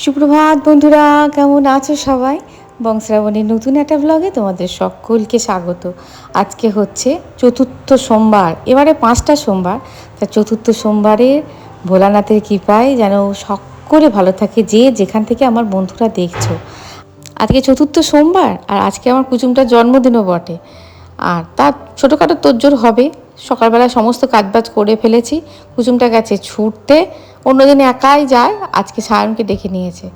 সুপ্রভাত বন্ধুরা, কেমন আছো সবাই? বংশ্রাবণীর নতুন একটা ব্লগে তোমাদের সকলকে স্বাগত। আজকে হচ্ছে চতুর্থ সোমবার, এবারে 5টা সোমবার। তা চতুর্থ সোমবারে ভোলানাথের কৃপায় যেন সকলে ভালো থাকে, যে যেখান থেকে আমার বন্ধুরা দেখছো। আজকে চতুর্থ সোমবার, আর আজকে আমার কুচুমটার জন্মদিনও বটে। আর তার ছোটোখাটো তোড়জোড় হবে। সকালবেলা সমস্ত কাজবাজ করে ফেলেছি। কুচুমটা গেছে ছুটতে, অন্যদিন একাই যায়, আজকে সায়নকে ডেকে নিয়েছে।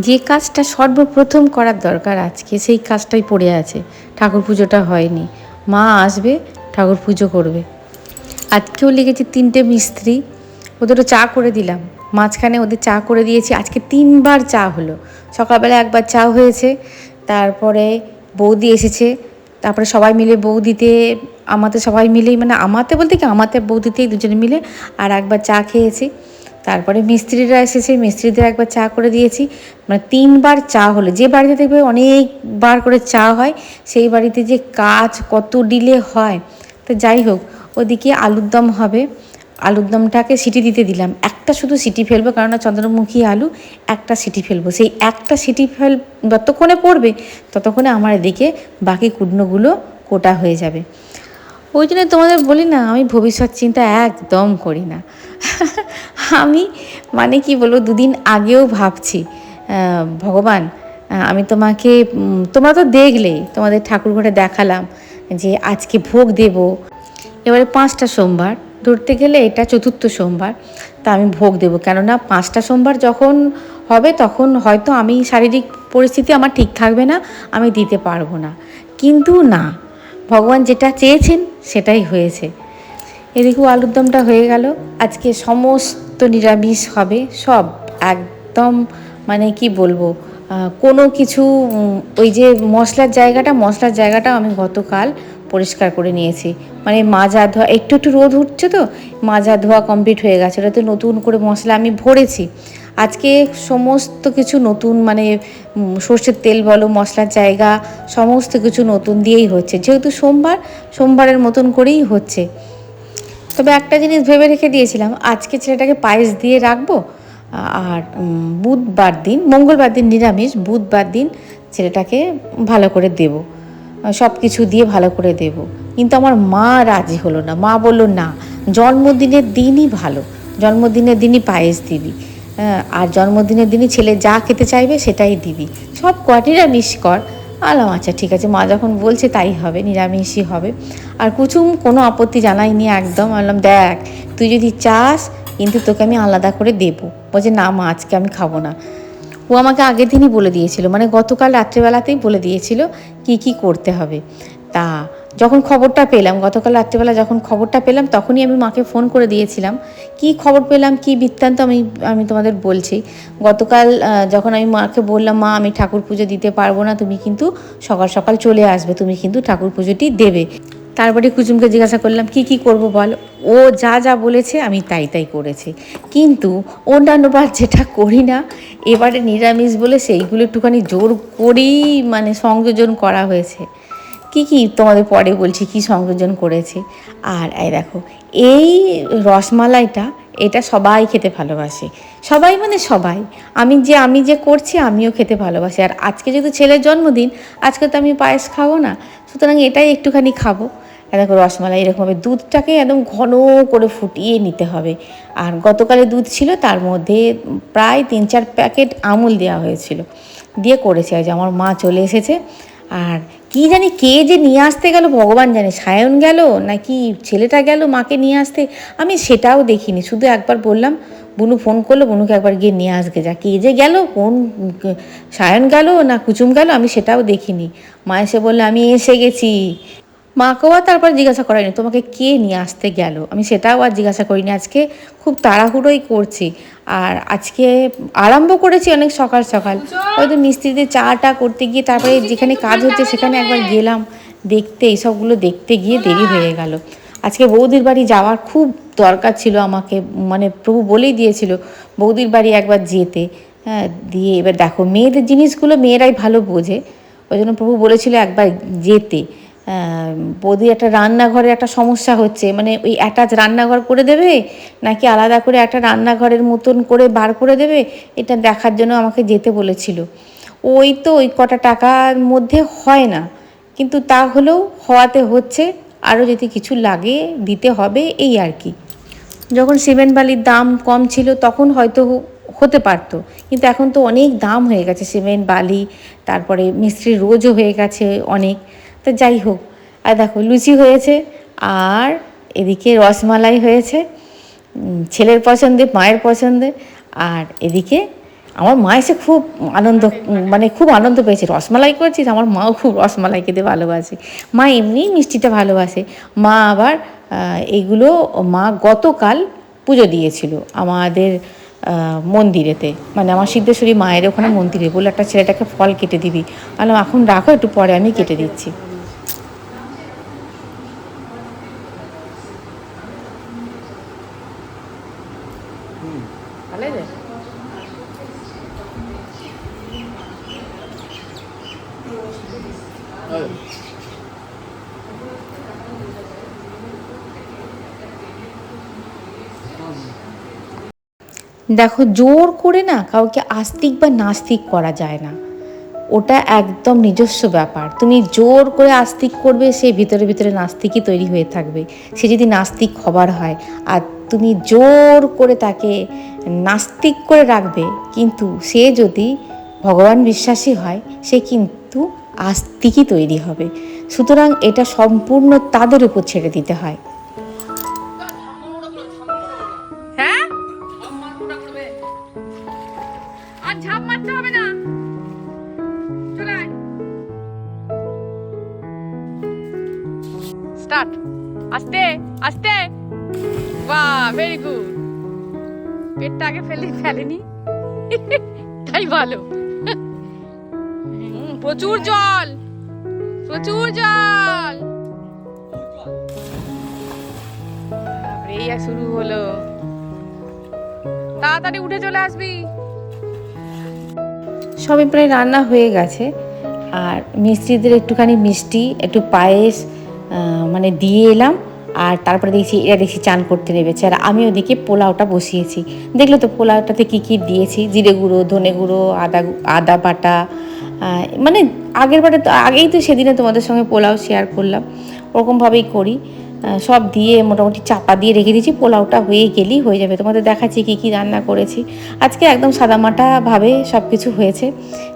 যে কাজটা সর্বপ্রথম করার দরকার আজকে, সেই কাজটাই পড়ে আছে। ঠাকুর পুজোটা হয়নি, মা আসবে, ঠাকুর পুজো করবে। আজকেও লেগেছে 3টে মিস্ত্রি, ওদেরও চা করে দিলাম। মাঝখানে ওদের চা করে দিয়েছি, আজকে 3বার চা হলো। সকালবেলা একবার চা হয়েছে, তারপরে বৌদি এসেছে, তারপরে সবাই মিলে বৌদিতে আমাতে সবাই মিলেই, মানে আমাতে বলতে কি আমাতে বৌদিতেই দুজনে মিলে আর একবার চা খেয়েছি। তারপরে মিস্ত্রিরা এসেছে, মিস্ত্রিদের একবার চা করে দিয়েছি। মানে 3বার চা হলো। যে বাড়িতে দেখবে অনেকবার করে চা হয়, সেই বাড়িতে যে কাজ কত ডিলে হয়। তো যাই হোক, ওদিকে আলুর দম হবে। আলুর দমটাকে সিটি দিতে দিলাম, একটা শুধু সিটি ফেলবো, কারণ চন্দ্রমুখী আলু, একটা সিটি ফেলবো। সেই একটা সিটি যতক্ষণে পড়বে ততক্ষণে আমার এদিকে বাকি কুটনোগুলো কোটা হয়ে যাবে। ওই জন্য তোমাদের বলি না, আমি ভবিষ্যৎ চিন্তা একদম করি না। আমি মানে কি বলবো, 2 দিন আগেও ভাবছি, ভগবান, আমি তোমাকে, তোমরা তো দেখলেই, তোমাদের ঠাকুর ঘরে দেখালাম যে আজকে ভোগ দেব। এবারে 5টা সোমবার ধরতে গেলে এটা চতুর্থ সোমবার। তা আমি ভোগ দেবো, কেননা 5টা সোমবার যখন হবে তখন হয়তো আমি শারীরিক পরিস্থিতি আমার ঠিক থাকবে না, আমি দিতে পারবো না। কিন্তু না, ভগবান যেটা চেয়েছেন সেটাই হয়েছে। এদিকেও আলুর দমটা হয়ে গেল। আজকে সমস্ত নিরামিষ হবে, সব একদম, মানে কি বলবো, কোনো কিছু, ওই যে মশলার জায়গাটা আমি গতকাল পরিষ্কার করে নিয়েছি। মানে মাজা ধোয়া, একটু একটু রোদ উঠছে তো, মাজা ধোয়া কমপ্লিট হয়ে গেছে। ওটাতে নতুন করে মশলা আমি ভরেছি। আজকে সমস্ত কিছু নতুন, মানে সর্ষের তেল বলো, মশলার জায়গা, সমস্ত কিছু নতুন দিয়েই হচ্ছে। যেহেতু সোমবারের মতন করেই হচ্ছে। তবে একটা জিনিস ভেবে রেখে দিয়েছিলাম, আজকে ছেলেটাকে পায়েস দিয়ে রাখবো, আর মঙ্গলবার দিন নিরামিষ, বুধবার দিন ছেলেটাকে ভালো করে দেব, সব কিছু দিয়ে ভালো করে দেব। কিন্তু আমার মা রাজি হলো না। মা বলল, না, জন্মদিনের দিনই ভালো, জন্মদিনের দিনই পায়েস দিবি, আর জন্মদিনের দিনই ছেলে যা খেতে চাইবে সেটাই দিবি, সব নিরামিষ কর। আলাম, আচ্ছা ঠিক আছে, মা যখন বলছে তাই হবে, নিরামিষই হবে। আর কুচুম কোনো আপত্তি জানাইনি একদম। বললাম, দেখ, তুই যদি চাস কিন্তু তোকে আমি আলাদা করে দেবো। বলছে, না মা, আজকে আমি খাবো না। ও আমাকে আগের দিনই বলে দিয়েছিল, মানে গতকাল রাত্রেবেলাতেই বলে দিয়েছিল কি কি করতে হবে। তা যখন খবরটা পেলাম, গতকাল রাত্রেবেলা যখন খবরটা পেলাম, তখনই আমি মাকে ফোন করে দিয়েছিলাম। কি খবর পেলাম, কি বৃত্তান্ত, আমি তোমাদের বলছি। গতকাল যখন আমি মাকে বললাম, মা, আমি ঠাকুর পুজো দিতে পারবো না, তুমি কিন্তু সকাল সকাল চলে আসবে, তুমি কিন্তু ঠাকুর পুজোটি দেবে। তারপরে কুচুমকে জিজ্ঞাসা করলাম, কি কি করব বল। ও যা যা বলেছে আমি তাই তাই করেছি। কিন্তু অন্যান্যবার যেটা করি না, এবারে নিরামিষ বলে সেইগুলো একটুখানি জোর করেই মানে সংযোজন করা হয়েছে। কি কি তোমাদের পরে বলছি কি সংযোজন করেছে। আর এই দেখো, এই রসমালাইটা, এটা সবাই খেতে ভালোবাসে, সবাই মানে সবাই। আমি যে করছি আমিও খেতে ভালোবাসি। আর আজকে যেহেতু ছেলের জন্মদিন, আজকে তো আমি পায়েস খাবো না, সুতরাং এটাই একটুখানি খাবো। দেখো, রসমালাই এরকমভাবে দুধটাকে একদম ঘন করে ফুটিয়ে নিতে হবে। আর গতকালে দুধ ছিল, তার মধ্যে প্রায় 3-4 প্যাকেট আমুল দেওয়া হয়েছিল, দিয়ে করেছি। আজ আমার মা চলে এসেছে, আর কি জানি কে যে নিয়ে আসতে গেল ভগবান জানে, সায়ন গেল নাকি ছেলেটা গেল মাকে নিয়ে আসতে, আমি সেটাও দেখিনি। শুধু একবার বললাম, বুনু ফোন করলো, বুনুকে একবার গিয়ে নিয়ে আসবে যা। কে যে গেল, কোন সায়ন গেল না কুচুম গেল, আমি সেটাও দেখিনি। মা এসে বললে আমি এসে গেছি। মাকেও আর তারপর জিজ্ঞাসা করাইনি তোমাকে কে নিয়ে আসতে গেল, আমি সেটাও আর জিজ্ঞাসা করিনি। আজকে খুব তাড়াহুড়োই করছি, আর আজকে আরম্ভ করেছি অনেক সকাল সকাল। হয়তো মিস্ত্রিদের চাটা করতে গিয়ে তারপরে যেখানে কাজ হচ্ছে সেখানে একবার গেলাম দেখতে, এইসবগুলো দেখতে গিয়ে দেরি হয়ে গেল। আজকে বৌদির বাড়ি যাওয়ার খুব দরকার ছিল আমাকে, মানে প্রভু বলেই দিয়েছিল বৌদির বাড়ি একবার যেতে। হ্যাঁ, দিয়ে এবার দেখো মেয়েদের জিনিসগুলো মেয়েরাই ভালো বোঝে, ওই জন্য প্রভু বলেছিল একবার যেতে। বৌদি একটা রান্নাঘরে একটা সমস্যা হচ্ছে, মানে ওই অ্যাটাচ রান্নাঘর করে দেবে নাকি আলাদা করে একটা রান্নাঘরের মতন করে বার করে দেবে, এটা দেখার জন্য আমাকে যেতে বলেছিল। ওই তো ওই কটা টাকার মধ্যে হয় না, কিন্তু তা হলেও হওয়াতে হচ্ছে, আরও যদি কিছু লাগে দিতে হবে এই আর কি। যখন সিমেন্ট বালির দাম কম ছিল তখন হয়তো হতে পারতো, কিন্তু এখন তো অনেক দাম হয়ে গেছে সিমেন্ট বালি, তারপরে মিস্ত্রির রোজও হয়ে গেছে অনেক। তো যাই হোক, আর দেখো লুচি হয়েছে, আর এদিকে রসমালাই হয়েছে, ছেলের পছন্দে মায়ের পছন্দে। আর এদিকে আমার মা এসে খুব আনন্দ, মানে খুব আনন্দ পেয়েছে। রসমালাই করেছিস, আমার মাও খুব রসমালাই খেতে ভালোবাসে। মা এমনিই মিষ্টিটা ভালোবাসে। মা আবার এইগুলো মা গতকাল পুজো দিয়েছিল আমাদের মন্দিরেতে, মানে আমার সিদ্ধেশ্বরী মায়ের ওখানে মন্দিরে। বলে একটা ছেলেটাকে ফল কেটে দিবি, বললাম এখন রাখো, একটু পরে আমি কেটে দিচ্ছি। দেখো জোর করে না কাউকে আস্তিক বা নাস্তিক করা যায় না, ওটা একদম নিজস্ব ব্যাপার। তুমি জোর করে আস্তিক করবে, সে ভিতরে ভিতরে নাস্তিকই তৈরি হয়ে থাকবে। সে যদি নাস্তিক হবার হয়, আর তুমি জোর করে তাকে নাস্তিক করে রাখবে, কিন্তু সে যদি ভগবান বিশ্বাসী হয়, সে কিন্তু আস্তিকই তৈরি হবে। সুতরাং এটা সম্পূর্ণ তাদের উপর ছেড়ে দিতে হয়। হ্যাঁ, আর ঝাঁপ মারতে হবে না, চলে আয়। স্টার্ট, আস্তে আস্তে, বাহ ভেরি গুড। পেটটা আগে ফেলেনি তাই ভালো। প্রচুর জল, প্রচুর জল, এই শুরু হলো। তাড়াতাড়ি উঠে চলে আসবি। সবই প্রায় রান্না হয়ে গেছে, আর মিস্ত্রিদের একটুখানি মিষ্টি একটু পায়েস মানে দিয়ে এলাম। আর তারপরে দেখছি চান করতে নেমেছে, আর আমি ওদিকে পোলাওটা বসিয়েছি। দেখলো তো পোলাওটাতে কী কী দিয়েছি, জিরে গুঁড়ো, ধনে গুঁড়ো, আদা বাটা, মানে আগেই তো সেদিনে তোমাদের সঙ্গে পোলাও শেয়ার করলাম, ওরকমভাবেই করি। সব দিয়ে মোটামুটি চাপা দিয়ে রেখে দিয়েছি, পোলাওটা হয়ে গেলেই হয়ে যাবে। তোমাদের দেখাচ্ছি কী কী রান্না করেছি আজকে, একদম সাদামাটাভাবে সব কিছু হয়েছে।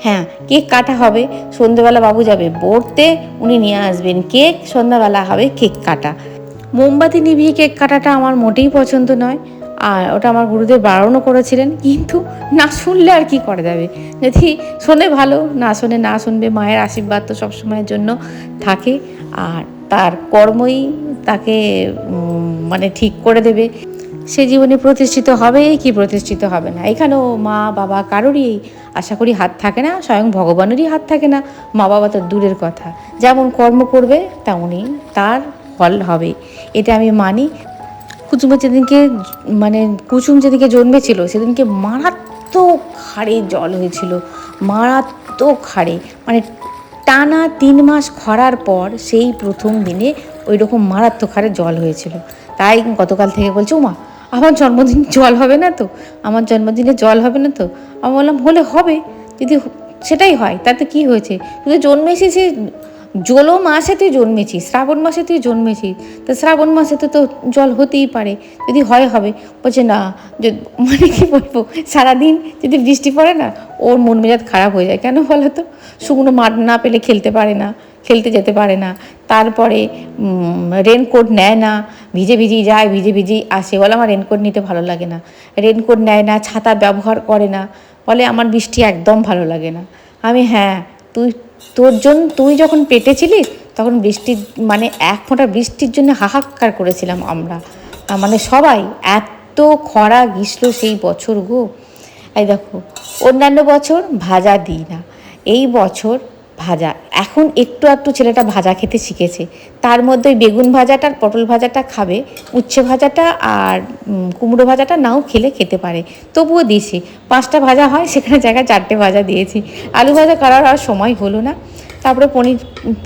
হ্যাঁ, কেক কাটা হবে, সন্ধ্যেবেলা বাবু যাবে পড়তে, উনি নিয়ে আসবেন কেক, সন্ধ্যাবেলা হবে কেক কাটা। মোমবাতি নিভিয়ে কেক কাটাটা আমার মোটেই পছন্দ নয়, আর ওটা আমার গুরুদেব বারণও করেছিলেন, কিন্তু না শুনলে আর কি করা যাবে। যদি শোনে ভালো, না শোনে না শুনবে। মায়ের আশীর্বাদ তো সবসময়ের জন্য থাকে, আর তার কর্মই তাকে মানে ঠিক করে দেবে। সে জীবনে প্রতিষ্ঠিত হবে কি প্রতিষ্ঠিত হবে না, এখানেও মা বাবা কারোরই আশা করি হাত থাকে না, স্বয়ং ভগবানেরই হাত থাকে না। মা বাবা তো দূরের কথা, যেমন কর্ম করবে তেমনই তার ফল হবে, এটা আমি মানি। কুসুম যেদিনকে জন্মেছিল সেদিনকে মারাত্মক হাড়ে জল হয়েছিল, মারাত্মক হাড়ে, মানে টানা 3 মাস খরার পর সেই প্রথম দিনে ওই রকম মারাত্মক হারে জল হয়েছিল। তাই গতকাল থেকে বলছে মা আমার জন্মদিন জল হবে না তো, আমার জন্মদিনে জল হবে না তো। আমি বললাম হলে হবে, যদি সেটাই হয় তাতে কি হয়েছে, কিন্তু জন্মে এসে সে জলও মাসে তুই জন্মেছিস, শ্রাবণ মাসে তুই জন্মেছিস, তো শ্রাবণ মাসে তো জল হতেই পারে, যদি হয় হবে। বলছে না, মানে কী বলবো, সারাদিন যদি বৃষ্টি পড়ে না ওর মন মেজাজ খারাপ হয়ে যায়। কেন বলো তো? শুকনো মাঠ না পেলে খেলতে পারে না, খেলতে যেতে পারে না, তারপরে রেনকোট নেয় না, ভিজে ভিজেই যায়, ভিজে ভিজেই আসে, বলে আমার রেনকোট নিতে ভালো লাগে না, রেনকোট নেয় না, ছাতা ব্যবহার করে না, বলে আমার বৃষ্টি একদম ভালো লাগে না। আমি হ্যাঁ, তুই যখন পেটে ছিলিস তখন বৃষ্টির মানে এক ফোঁটা বৃষ্টির জন্য হাহাকার করেছিলাম আমরা, মানে সবাই, এত খরা গ্রীষ্ম সেই বছর গো। এই দেখো, অন্যান্য বছর ভাজা দিই না, এই বছর ভাজা, এখন একটু একটু ছেলেটা ভাজা খেতে শিখেছে, তার মধ্যে ওই বেগুন ভাজাটা আর পটল ভাজাটা খাবে, উচ্ছে ভাজাটা আর কুমড়ো ভাজাটা নাও খেতে পারে, তবুও দিয়েছি। 5টা ভাজা হয়, সেখানে জায়গায় 4টে ভাজা দিয়েছি। আলু ভাজা করার আর সময় হলো না। তারপরে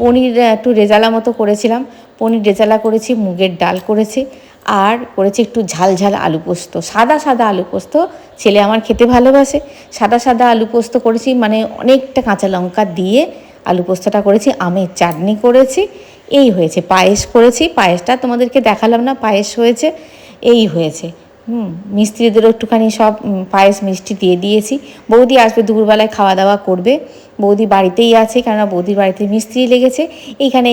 পনির একটু রেজালা মতো করেছিলাম, পনির রেজালা করেছি, মুগের ডাল করেছি, আর করেছি একটু ঝাল ঝাল আলু পোস্ত, সাদা সাদা আলু পোস্ত, ছেলে আমার খেতে ভালোবাসে। সাদা সাদা আলু পোস্ত করেছি, মানে অনেকটা কাঁচা লঙ্কা দিয়ে আলু পোস্তটা করেছি, আমের চাটনি করেছি, এই হয়েছে। পায়েস করেছি, পায়েসটা তোমাদেরকে দেখালাম না, পায়েস হয়েছে, এই হয়েছে। মিস্ত্রিদেরও একটুখানি সব পায়েস মিষ্টি দিয়ে দিয়েছি। বৌদি আসবে দুপুরবেলায়, খাওয়া দাওয়া করবে, বৌদি বাড়িতেই আছে, কেননা বৌদির বাড়িতে মিস্ত্রি লেগেছে। এইখানে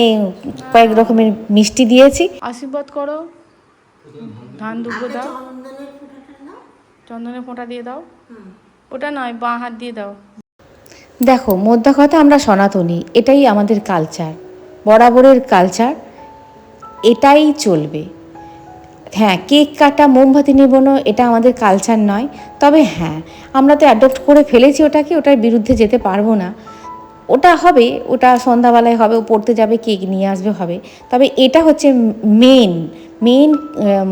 কয়েক রকমের মিষ্টি দিয়েছি। আশীর্বাদ করো, ধান দুব্বো দাও, চন্দনের ফোঁটা দিয়ে দাও, ওটা নয়, বাঁ হাত দিয়ে দাও। দেখো, মোদ্দা কথা, আমরা সনাতনী, এটাই আমাদের কালচার, বরাবরের কালচার, এটাই চলবে। হ্যাঁ, কেক কাটা, মোমবাতি নেবানো, এটা আমাদের কালচার নয়। তবে হ্যাঁ, আমরা তো অ্যাডপ্ট করে ফেলেছি ওটাকে, ওটার বিরুদ্ধে যেতে পারবো না। ওটা হবে, ওটা সন্ধ্যাবেলায় হবে, ও পড়তে যাবে, কেক নিয়ে আসবে, হবে। তবে এটা হচ্ছে মেন,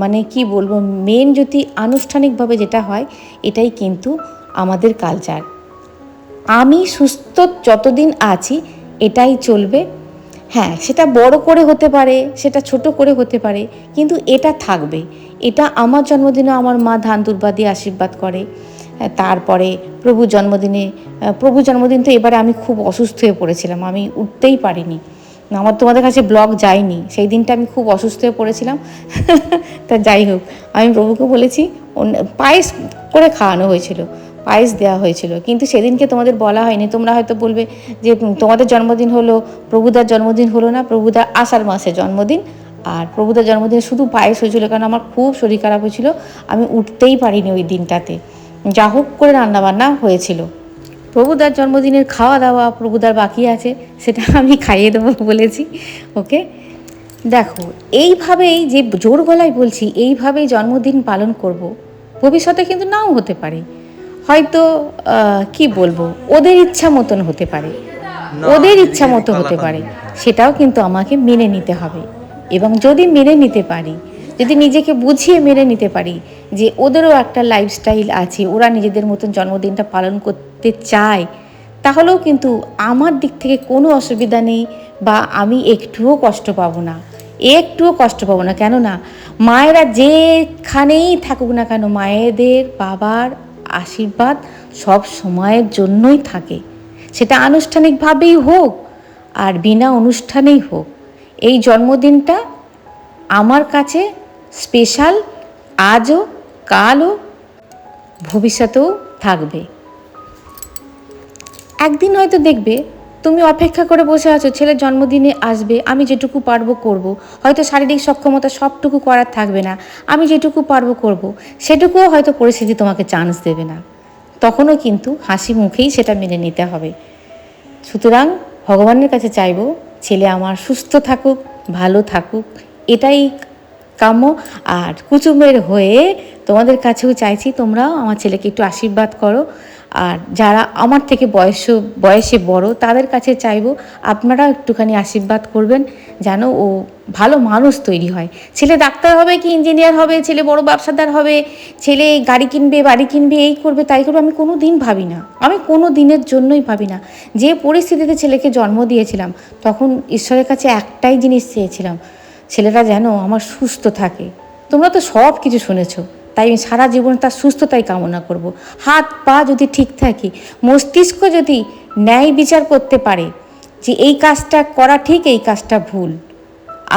মানে কি বলবো, মেন যদি আনুষ্ঠানিকভাবে যেটা হয়, এটাই কিন্তু আমাদের কালচার। আমি সুস্থ যতদিন আছি এটাই চলবে। হ্যাঁ, সেটা বড় করে হতে পারে, সেটা ছোট করে হতে পারে, কিন্তু এটা থাকবে। এটা আমার জন্মদিনে আমার মা ধান দুর্বা দিয়ে আশীর্বাদ করে। তারপরে প্রভুর জন্মদিন তো এবারে আমি খুব অসুস্থ হয়ে পড়েছিলাম, আমি উঠতেই পারিনি, আমার তোমাদের কাছে ব্লগ যায়নি, সেই দিনটা আমি খুব অসুস্থ হয়ে পড়েছিলাম। তা যাই হোক, আমি প্রভুকে বলেছি, পায়েস করে খাওয়ানো হয়েছিল, পায়েস দেওয়া হয়েছিল, কিন্তু সেদিনকে তোমাদের বলা হয়নি। তোমরা হয়তো বলবে যে তোমাদের জন্মদিন হলো, প্রভুদার জন্মদিন হলো না। প্রভুদার আষাঢ় মাসে জন্মদিন, আর প্রভুদার জন্মদিনে শুধু পায়েস হয়েছিল, কারণ আমার খুব শরীর খারাপ হয়েছিল, আমি উঠতেই পারিনি ওই দিনটাতে। যা হোক করে রান্নাবান্না হয়েছিল। প্রভুদার জন্মদিনের খাওয়া দাওয়া প্রভুদার বাকি আছে, সেটা আমি খাইয়ে দেবো বলেছি ওকে। দেখো, এইভাবেই, যে জোর গলায় বলছি, এইভাবেই জন্মদিন পালন করব। ভবিষ্যতে কিন্তু নাও হতে পারে, হয়তো কি বলবো, ওদের ইচ্ছা মতন হতে পারে, ওদের ইচ্ছা মতো হতে পারে, সেটাও কিন্তু আমাকে মেনে নিতে হবে। এবং যদি মেনে নিতে পারি, যদি নিজেকে বুঝিয়ে মেনে নিতে পারি যে ওদেরও একটা লাইফস্টাইল আছে, ওরা নিজেদের মতন জন্মদিনটা পালন করতে চায়, তাহলেও কিন্তু আমার দিক থেকে কোনো অসুবিধা নেই, বা আমি একটুও কষ্ট পাবো না, একটুও কষ্ট পাবো না। কেননা মায়েরা যেখানেই থাকুক না কেন, মায়েদের বাবার আশীর্বাদ সব সময়ের জন্যই থাকে, সেটা আনুষ্ঠানিকভাবেই হোক আর বিনা অনুষ্ঠানেই হোক। এই জন্মদিনটা আমার কাছে স্পেশাল, আজও, কালও, ভবিষ্যতেও থাকবে। একদিন হয়তো দেখবে তুমি অপেক্ষা করে বসে আছো, ছেলের জন্মদিনে আসবে, আমি যেটুকু পারবো করব, হয়তো শারীরিক সক্ষমতা সবটুকু করার থাকবে না, আমি যেটুকু পারবো করব, সেটুকুও হয়তো পরিস্থিতি তোমাকে চান্স দেবে না, তখনও কিন্তু হাসি মুখেই সেটা মেনে নিতে হবে। সুতরাং ভগবানের কাছে চাইব ছেলে আমার সুস্থ থাকুক, ভালো থাকুক, এটাই কাম্য। আর কুচুমের হয়ে তোমাদের কাছেও চাইছি তোমরাও আমার ছেলেকে একটু আশীর্বাদ করো। আর যারা আমার থেকে বয়সে বড়, তাদের কাছে চাইবো আপনারাও একটুখানি আশীর্বাদ করবেন, যেন ও ভালো মানুষ তৈরি হয়। ছেলে ডাক্তার হবে কি ইঞ্জিনিয়ার হবে, ছেলে বড় ব্যবসাদার হবে, ছেলে গাড়ি কিনবে, বাড়ি কিনবে, এই করবে তাই করবে, আমি কোনো দিন ভাবি না, আমি কোনো দিনের জন্যই ভাবি না। যে পরিস্থিতিতে ছেলেকে জন্ম দিয়েছিলাম, তখন ঈশ্বরের কাছে একটাই জিনিস চেয়েছিলাম, ছেলেটা যেন আমার সুস্থ থাকে। তোমরা তো সব কিছু শুনেছো, তাই আমি সারা জীবন তার সুস্থতাই কামনা করব। হাত পা যদি ঠিক থাকে, মস্তিষ্ক যদি ন্যায় বিচার করতে পারে, যে এই কাজটা করা ঠিক, এই কাজটা ভুল।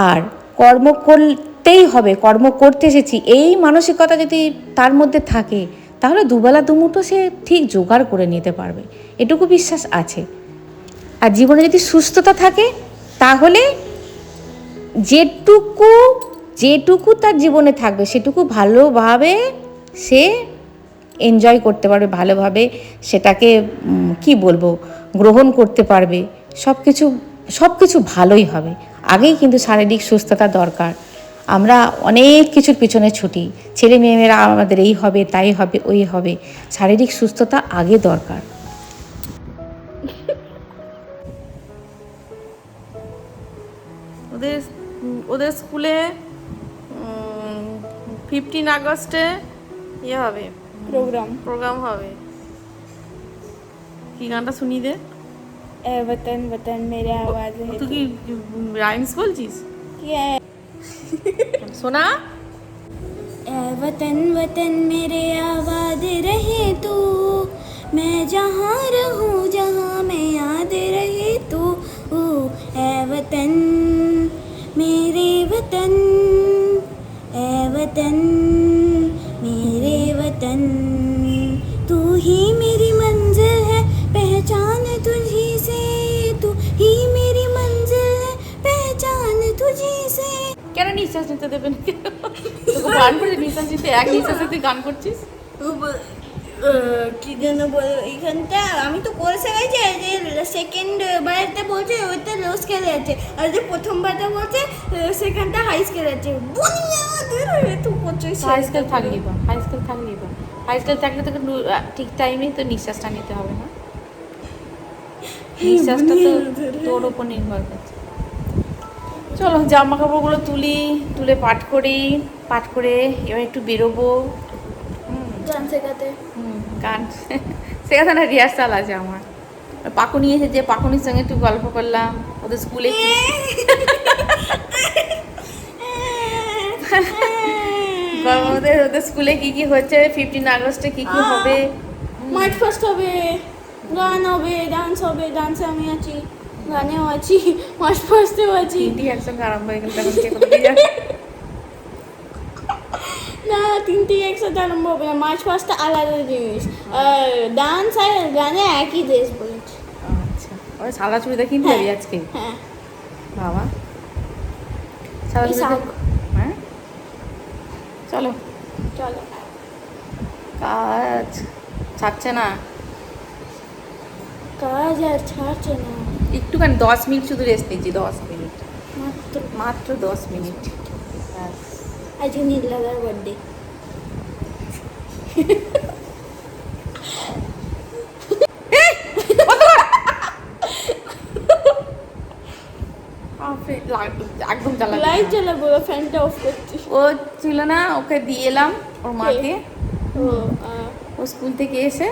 আর কর্ম করতেই হবে, কর্ম করতে এসেছি এই মানসিকতা যদি তার মধ্যে থাকে, তাহলে দুবেলা দুমুঠো সে ঠিক জোগাড় করে নিতে পারবে, এটুকু বিশ্বাস আছে। আর জীবনে যদি সুস্থতা থাকে, তাহলে যেটুকু যেটুকু তার জীবনে থাকবে সেটুকু ভালোভাবে সে এনজয় করতে পারবে, ভালোভাবে সেটাকে কি বলবো, গ্রহণ করতে পারবে। সব কিছু ভালোই হবে। আগেই কিন্তু শারীরিক সুস্থতা দরকার। আমরা অনেক কিছুর পিছনে ছুটি, ছেলে মেয়েরা আমাদের এই হবে, তাই হবে, ওই হবে। শারীরিক সুস্থতা আগে দরকার। ওদের স্কুলে 15 আগস্টে ইয়ে হবে, প্রোগ্রাম হবে। কি গানটা শুনি দে। ए वतन वतन मेरे आवाज है তুই কি রাইমস বলছিস? ये শোনা। ए वतन वतन मेरे आबाद रहे तू, मैं जहाँ रहूँ जहाँ मैं याद रहे तू। ए वतन मेरे वतन, ए वतन मेरे वतन, तू ही मेरी मंजिल है पहचान तुझी से, तू ही मेरी मंजिल है पहचान तुझी से। কেন নিঃশ্বাস নিতে দেবেন? তোকে গান করে নিঃশ্বাস নিতে, এক নিঃশ্বাসে তুই গান করছিস। কি যেন বল, এইখানটা আমি তো কোর্সে গেছি, যে সেকেন্ড বারটা বলছে ওইটা লো স্কেলে আছে, আর যে প্রথমবারটা বলছে সেখানটা হাই স্কেলে আছে। তুই পড়ছিস হাই স্কেল থাকলি বা হাই স্কেল থাকলে তোকে ঠিক টাইমে তো নিঃশ্বাসটা নিতে হবে না। নিঃশ্বাসটা তো তোর ওপর নির্ভর করছে। চলো জামা কাপড়গুলো তুলে পাঠ করে এবার একটু বেরোবো। গান শেখাতে। গান শেখাতে না, রিহার্সাল আছে আমার। পাকুনি এসেছে, পাকুনির সঙ্গে একটু গল্প করলাম। ওদের স্কুলে ওদের স্কুলে কি হচ্ছে, 15 আগস্টে কি হবে। মার্চ ফার্স্ট হবে, গান হবে, ডান্স হবে। ডান্সে আমি আছি, গানেও আছি, মার্চ ফার্স্টেও আছি। তিনটি একসঙ্গে আরম্ভ হয়ে গেল, তখন কে কোথায় যাবে? না, তিনটেই একসাথে আরম্ভ হবে না, মার্চ ফার্স্টটা আলাদা জিনিস। ডান্স আর গানে একই ড্রেস বলেছি। আচ্ছা, ওই সাদা চুড়িদার কিনতে যাবি আজকে? হ্যাঁ, বাবা, সাদা এই চুড়িদার। শাক। হ্যাঁ চলো, চলো। কাজ ছাড়ছে না। কাজ আর ছাড়ছে না, একটুখানি 10 মিনিট শুধু রেস্ট নিচ্ছি, 10 মিনিট, মাত্র 10 মিনিট। ব্যাস। আজকে নীলাদার বার্থডে। একদম জ্বালা। লাইট জ্বালাবো, ফ্যানটা অফ করছি। ও ছিল না, ওকে দিয়ে এলাম ওর মাকে। ও স্কুল থেকে এসে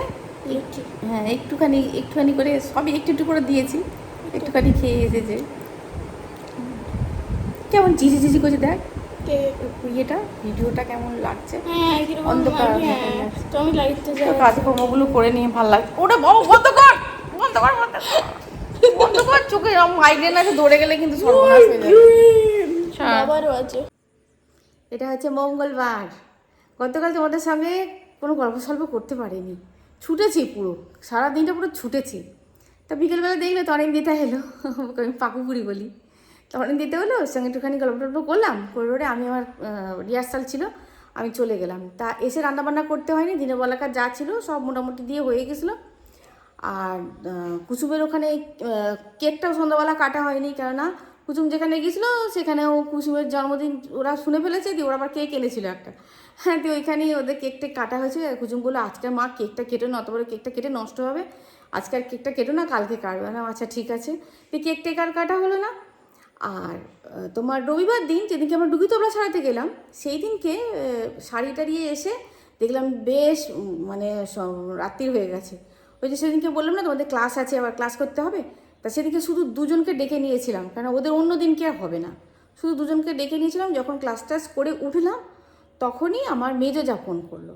হ্যাঁ একটুখানি করে সবই একটু করে দিয়েছি, একটুখানি খেয়ে এসেছে। কেমন চিচি করছে দেখ, ইয়েটা ভিডিওটা কেমন লাগছে। হ্যাঁ, কিরকম অন্ধকার ভাবে, মতন হ্যাঁ। লাগছে। তো আমি লাইটটা তো কাজকর্মগুলো করে নিয়ে ভালো লাগছে। ওটা বাবা বন্ধ কর, চোখে মাইগ্রেন আছে, ধরে গেলে কিন্তু সর্বনাশ হয়ে যাবে। আবারও আছে। এটা হচ্ছে মঙ্গলবার। গতকাল তোমাদের সঙ্গে কোনো গল্প সল্প করতে পারিনি, ছুটেছি পুরো সারা দিনটা, পুরো ছুটেছি। তা বিকেলবেলা দেখলে তরেন দিতে এলো, আমি পাকুপুরি বলি, তরেন দিতে হলো, ওর সঙ্গে একটুখানি গল্প টল্প করলাম। করে আমি আমার রিহার্সাল ছিল, আমি চলে গেলাম। তা এসে রান্নাবান্না করতে হয়নি, দিনের বেলাকার যা ছিল সব মোটামুটি দিয়ে হয়ে গেছিলো। আর কুসুমের ওখানে কেকটাও সন্ধ্যাবেলা কাটা হয়নি, কেননা কুসুম যেখানে গিয়েছিলো সেখানেও কুসুমের জন্মদিন ওরা শুনে ফেলেছে, দিয়ে ওরা আবার কেক এনেছিল একটা। হ্যাঁ, দিয়ে ওইখানেই ওদের কেকটা কাটা হয়েছে। কুসুম বললো আজকের মা কেকটা কেটো না, অত বড় কেকটা কেটে নষ্ট হবে, আজকের কেকটা কেটো না, কালকে কাটবে না। আচ্ছা ঠিক আছে, দিয়ে কেক টেক আর কাটা হলো না। আর তোমার রবিবার দিন যেদিনকে আমরা ডুগি তবলা ছাড়াতে গেলাম, সেই দিনকে শাড়ি টাড়িয়ে এসে দেখলাম বেশ মানে রাত্রির হয়ে গেছে। ওই যে সেদিনকে বললাম না তোমাদের ক্লাস আছে, আবার ক্লাস করতে হবে, তা সেদিনকে শুধু দুজনকে ডেকে নিয়েছিলাম, কারণ ওদের অন্য দিনকে আর হবে না। শুধু দুজনকে ডেকে নিয়েছিলাম। যখন ক্লাস টাস করে উঠলাম, তখনই আমার মেজো ফোন করলো।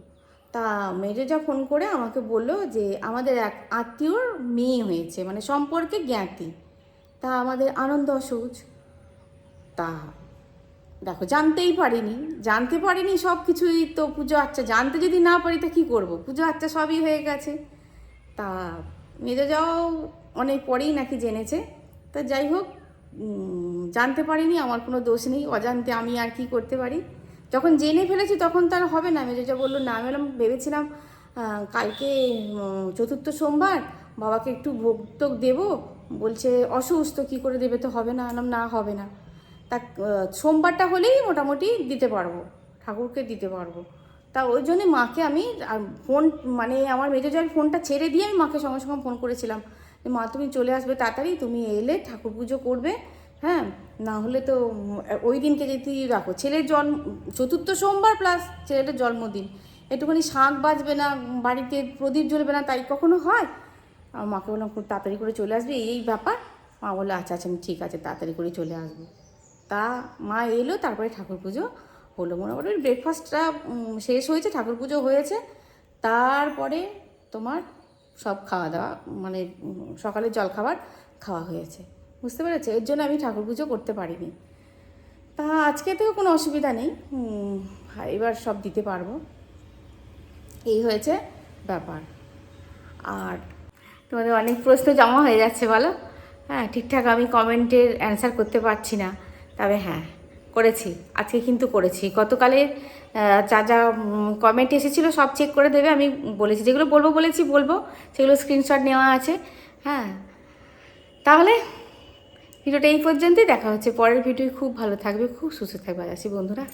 তা মেজো ফোন করে আমাকে বললো যে আমাদের এক আত্মীয়র মেয়ে হয়েছে, মানে সম্পর্কে জ্ঞাতি। তা আমাদের আনন্দ সহজ। তা দেখো জানতে পারিনি সব কিছুই তো পুজো আচ্ছা জানতে যদি না পারি তা কী করবো, পুজো আচ্ছা সবই হয়ে গেছে। তা মেজো যাও অনেক পরেই নাকি জেনেছে। তা যাই হোক, জানতে পারিনি, আমার কোনো দোষ নেই, অজান্তে আমি আর কি করতে পারি। যখন জেনে ফেলেছি তখন তার হবে না। মেজো যা বললো না, আমি ভেবেছিলাম কালকে চতুর্থ সোমবার বাবাকে একটু ভোগ টোগ দেবো, বলছে অসুস্থ কী করে দেবে, তো হবে না। না হবে না, তা সোমবারটা হলেই মোটামুটি দিতে পারবো, ঠাকুরকে দিতে পারবো। তা ওই জন্যে মাকে আমি ফোন মানে আমার মেজো জায়ের ফোনটা ছেড়ে দিয়ে আমি মাকে সঙ্গে সঙ্গে ফোন করেছিলাম যে মা তুমি চলে আসবে তাড়াতাড়ি, তুমি এলে ঠাকুর পুজো করবে, হ্যাঁ না হলে তো ওই দিনকে যদি রাখো ছেলের জন্ম, চতুর্থ সোমবার প্লাস ছেলেটার জন্মদিন, একটুখানি শাঁখ বাজবে না, বাড়িতে প্রদীপ জ্বলবে না, তাই কখনো হয়? আর মাকে বললাম খুব তাড়াতাড়ি করে চলে আসবে, এই ব্যাপার। মা বললো আচ্ছা আচ্ছা ঠিক আছে, তাড়াতাড়ি করে চলে আসবো। তা মা এলো, তারপরে ঠাকুর পুজো হলো। মোটামুটি ব্রেকফাস্টটা শেষ হয়েছে, ঠাকুর পুজো হয়েছে, তারপরে তোমার সব খাওয়া দাওয়া মানে সকালের জলখাবার খাওয়া হয়েছে, বুঝতে পেরেছে? এর জন্য আমি ঠাকুর পুজো করতে পারিনি। তা আজকে তো কোনো অসুবিধা নেই, এবার সব দিতে পারবো, এই হয়েছে ব্যাপার। আর তোমাদের অনেক প্রশ্ন জমা হয়ে যাচ্ছে বলো, হ্যাঁ ঠিকঠাক আমি কমেন্টের অ্যান্সার করতে পারছি না, তবে হ্যাঁ করেছি, আজকে কিন্তু করেছি। গতকালের যা যা কমেন্ট এসেছিলো সব চেক করে দেবে, আমি বলেছি যেগুলো বলবো সেগুলো স্ক্রিনশট নেওয়া আছে। হ্যাঁ তাহলে ভিডিওটা এই পর্যন্তই, দেখা হচ্ছে পরের ভিডিও। খুব ভালো থাকবে, খুব সুস্থ থাকবে, আসি বন্ধুরা।